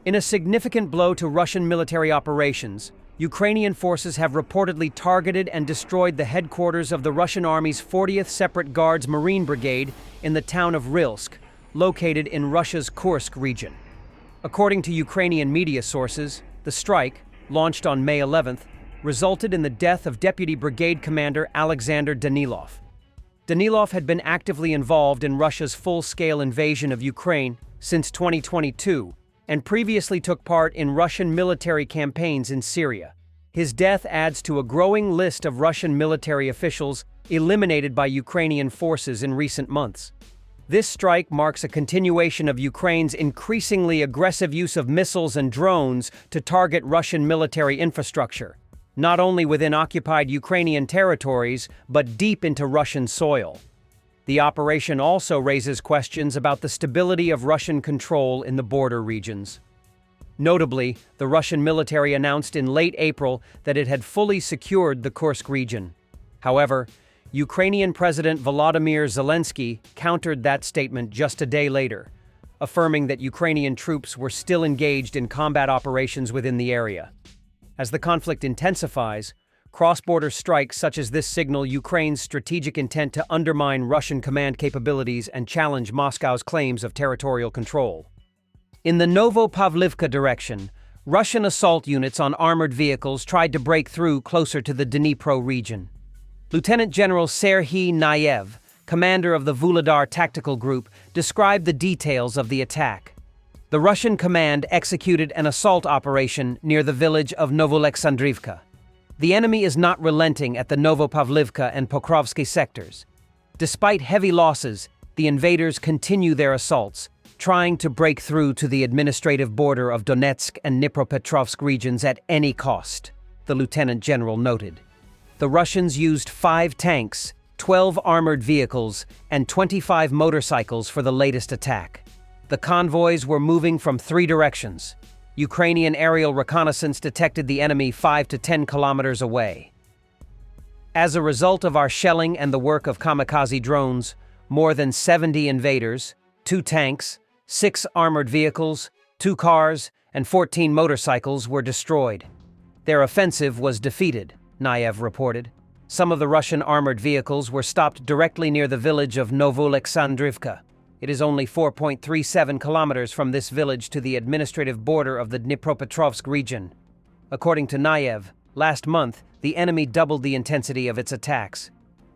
In a significant blow to Russian military operations, Ukrainian forces have reportedly targeted and destroyed the headquarters of the Russian Army's 40th Separate Guards Marine Brigade in the town of Rilsk, located in Russia's Kursk region. According to Ukrainian media sources, the strike, launched on May 11th, resulted in the death of Deputy Brigade Commander Alexander Danilov. Danilov had been actively involved in Russia's full-scale invasion of Ukraine since 2022, and previously took part in Russian military campaigns in Syria. His death adds to a growing list of Russian military officials eliminated by Ukrainian forces in recent months. This strike marks a continuation of Ukraine's increasingly aggressive use of missiles and drones to target Russian military infrastructure, not only within occupied Ukrainian territories, but deep into Russian soil. The operation also raises questions about the stability of Russian control in the border regions. Notably, the Russian military announced in late April that it had fully secured the Kursk region. However, Ukrainian President Volodymyr Zelensky countered that statement just a day later, affirming that Ukrainian troops were still engaged in combat operations within the area. As the conflict intensifies, cross-border strikes such as this signal Ukraine's strategic intent to undermine Russian command capabilities and challenge Moscow's claims of territorial control. In the Novopavlivka direction, Russian assault units on armored vehicles tried to break through closer to the Dnipro region. Lieutenant General Serhiy Nayev, commander of the Vuhledar Tactical Group, described the details of the attack. The Russian command executed an assault operation near the village of Novoalexandrivka. The enemy is not relenting at the Novopavlivka and Pokrovsky sectors. Despite heavy losses, the invaders continue their assaults, trying to break through to the administrative border of Donetsk and Dnipropetrovsk regions at any cost, the lieutenant general noted. The Russians used 5 tanks, 12 armored vehicles, and 25 motorcycles for the latest attack. The convoys were moving from 3 directions. Ukrainian aerial reconnaissance detected the enemy 5 to 10 kilometers away. As a result of our shelling and the work of kamikaze drones, more than 70 invaders, 2 tanks, 6 armored vehicles, 2 cars, and 14 motorcycles were destroyed. Their offensive was defeated, Nayev reported. Some of the Russian armored vehicles were stopped directly near the village of Novoalexandrivka. It is only 4.37 kilometers from this village to the administrative border of the Dnipropetrovsk region. According to Nayev, last month, the enemy doubled the intensity of its attacks.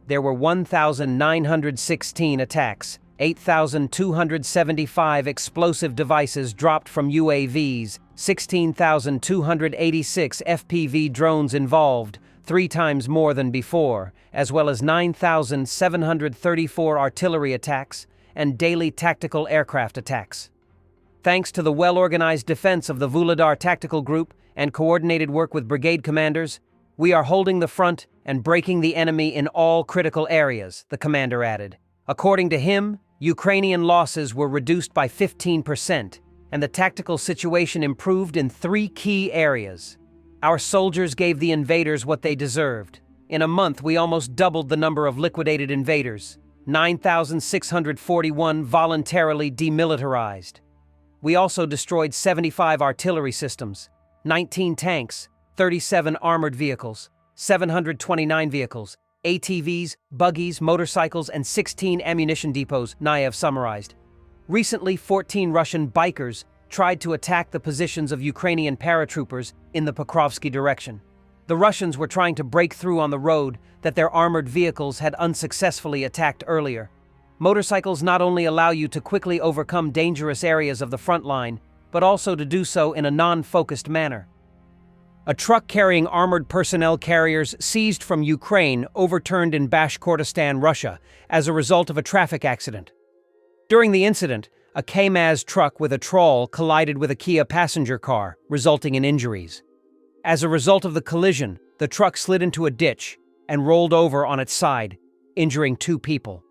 There were 1,916 attacks, 8,275 explosive devices dropped from UAVs, 16,286 FPV drones involved, 3 times more than before, as well as 9,734 artillery attacks, and daily tactical aircraft attacks. Thanks to the well-organized defense of the Vuhledar Tactical Group and coordinated work with brigade commanders, we are holding the front and breaking the enemy in all critical areas, the commander added. According to him, Ukrainian losses were reduced by 15%, and the tactical situation improved in 3 key areas. Our soldiers gave the invaders what they deserved. In a month, we almost doubled the number of liquidated invaders. 9,641 voluntarily demilitarized. We also destroyed 75 artillery systems, 19 tanks, 37 armored vehicles, 729 vehicles, ATVs, buggies, motorcycles, and 16 ammunition depots, Nayev summarized. Recently, 14 Russian bikers tried to attack the positions of Ukrainian paratroopers in the Pokrovsky direction. The Russians were trying to break through on the road that their armored vehicles had unsuccessfully attacked earlier. Motorcycles not only allow you to quickly overcome dangerous areas of the front line, but also to do so in a non-focused manner. A truck carrying armored personnel carriers seized from Ukraine overturned in Bashkortostan, Russia, as a result of a traffic accident. During the incident, a KAMAZ truck with a trawl collided with a Kia passenger car, resulting in injuries. As a result of the collision, the truck slid into a ditch and rolled over on its side, injuring 2 people.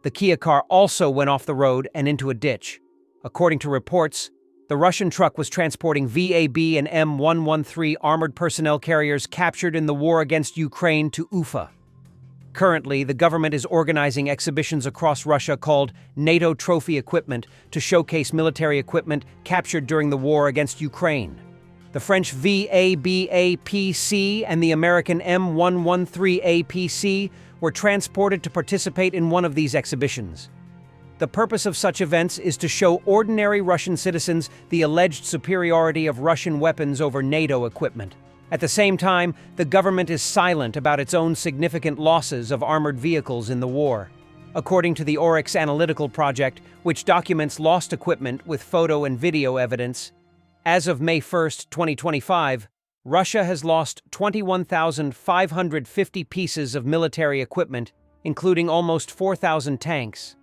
The Kia car also went off the road and into a ditch. According to reports, the Russian truck was transporting VAB and M113 armored personnel carriers captured in the war against Ukraine to Ufa. Currently, the government is organizing exhibitions across Russia called NATO Trophy Equipment to showcase military equipment captured during the war against Ukraine. The French VABAPC and the American M113APC were transported to participate in one of these exhibitions. The purpose of such events is to show ordinary Russian citizens the alleged superiority of Russian weapons over NATO equipment. At the same time, the government is silent about its own significant losses of armored vehicles in the war. According to the Oryx Analytical Project, which documents lost equipment with photo and video evidence, as of May 1, 2025, Russia has lost 21,550 pieces of military equipment, including almost 4,000 tanks.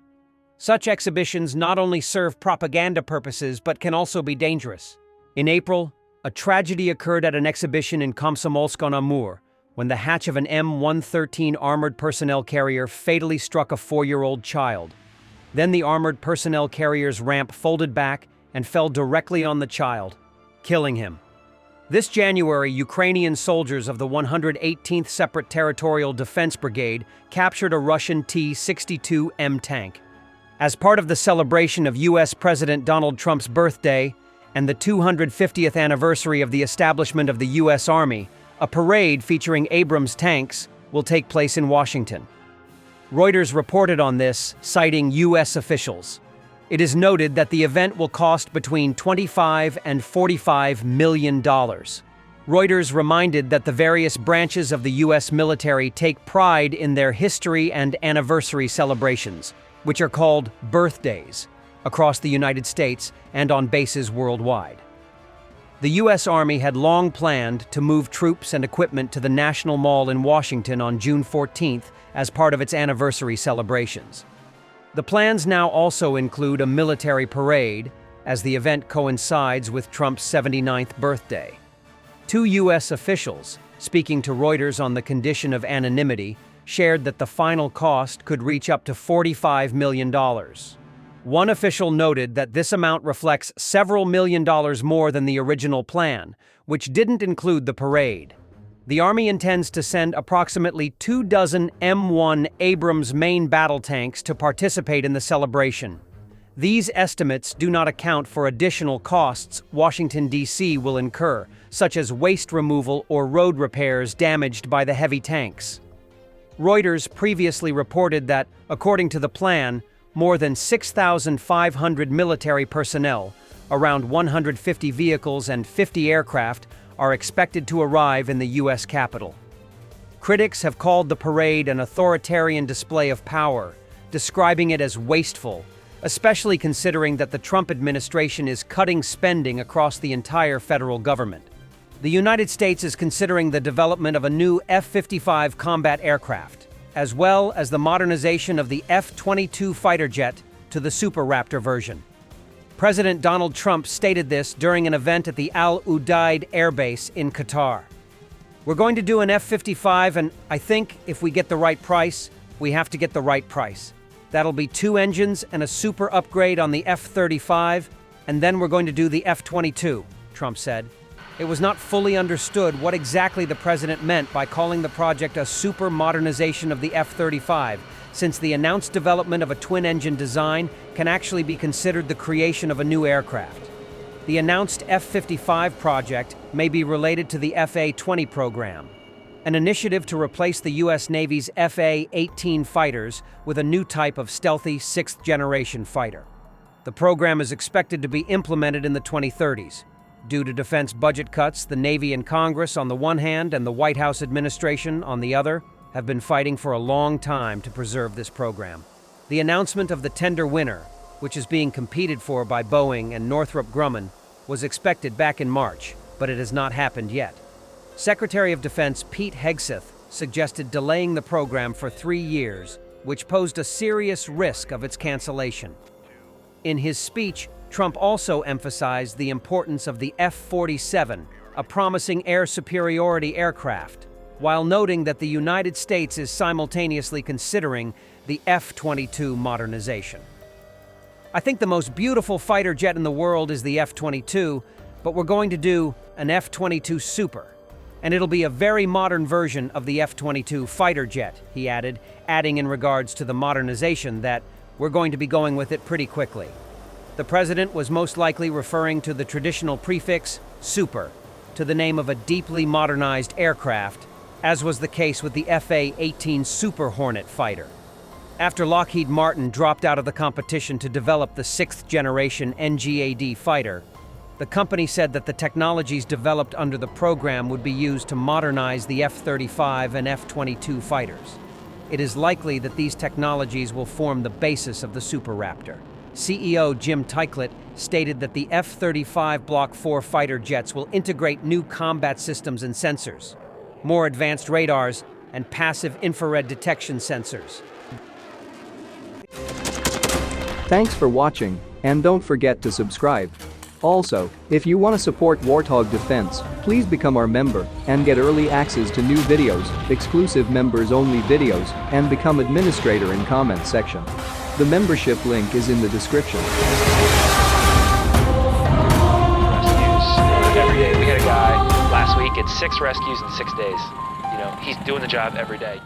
Such exhibitions not only serve propaganda purposes but can also be dangerous. In April, a tragedy occurred at an exhibition in Komsomolsk-on-Amur when the hatch of an M113 armored personnel carrier fatally struck a 4-year-old child. Then the armored personnel carrier's ramp folded back and fell directly on the child, killing him. This January, Ukrainian soldiers of the 118th Separate Territorial Defense Brigade captured a Russian T-62M tank. As part of the celebration of U.S. President Donald Trump's birthday and the 250th anniversary of the establishment of the U.S. Army, a parade featuring Abrams tanks will take place in Washington. Reuters reported on this, citing U.S. officials. It is noted that the event will cost between $25 and $45 million. Reuters reminded that the various branches of the U.S. military take pride in their history and anniversary celebrations, which are called birthdays, across the United States and on bases worldwide. The U.S. Army had long planned to move troops and equipment to the National Mall in Washington on June 14th as part of its anniversary celebrations. The plans now also include a military parade, as the event coincides with Trump's 79th birthday. Two U.S. officials, speaking to Reuters on the condition of anonymity, shared that the final cost could reach up to $45 million. One official noted that this amount reflects several million dollars more than the original plan, which didn't include the parade. The Army intends to send approximately 24 M1 Abrams main battle tanks to participate in the celebration. These estimates do not account for additional costs Washington, D.C. will incur, such as waste removal or road repairs damaged by the heavy tanks. Reuters previously reported that, according to the plan, more than 6,500 military personnel, around 150 vehicles and 50 aircraft, are expected to arrive in the U.S. Capitol. Critics have called the parade an authoritarian display of power, describing it as wasteful, especially considering that the Trump administration is cutting spending across the entire federal government. The United States is considering the development of a new F-55 combat aircraft, as well as the modernization of the F-22 fighter jet to the Super Raptor version. President Donald Trump stated this during an event at the Al Udeid Air Base in Qatar. "We're going to do an F-55, and I think if we get the right price, we have to get the right price. That'll be 2 engines and a super upgrade on the F-35, and then we're going to do the F-22, Trump said. It was not fully understood what exactly the president meant by calling the project a super modernization of the F-35, since the announced development of a twin-engine design can actually be considered the creation of a new aircraft. The announced F-55 project may be related to the FA-20 program, an initiative to replace the U.S. Navy's FA-18 fighters with a new type of stealthy 6th-generation fighter. The program is expected to be implemented in the 2030s. Due to defense budget cuts, the Navy and Congress on the one hand and the White House administration on the other have been fighting for a long time to preserve this program. The announcement of the tender winner, which is being competed for by Boeing and Northrop Grumman, was expected back in March, but it has not happened yet. Secretary of Defense Pete Hegseth suggested delaying the program for 3 years, which posed a serious risk of its cancellation. In his speech, Trump also emphasized the importance of the F-47, a promising air superiority aircraft, while noting that the United States is simultaneously considering the F-22 modernization. "I think the most beautiful fighter jet in the world is the F-22, but we're going to do an F-22 Super. And it'll be a very modern version of the F-22 fighter jet, he added, adding in regards to the modernization that we're going to be going with it pretty quickly. The president was most likely referring to the traditional prefix Super to the name of a deeply modernized aircraft, as was the case with the FA-18 Super Hornet fighter. After Lockheed Martin dropped out of the competition to develop the sixth-generation NGAD fighter, the company said that the technologies developed under the program would be used to modernize the F-35 and F-22 fighters. It is likely that these technologies will form the basis of the Super Raptor. CEO Jim Teichlet stated that the F-35 Block 4 fighter jets will integrate new combat systems and sensors, more advanced radars, and passive infrared detection sensors. Thanks for watching, and don't forget to subscribe. Also, if you want to support Warthog Defense, please become our member and get early access to new videos, exclusive members-only videos, and become administrator in comment section. The membership link is in the description. Rescues every day. We had a guy last week at 6 rescues in 6 days. You know, he's doing the job every day.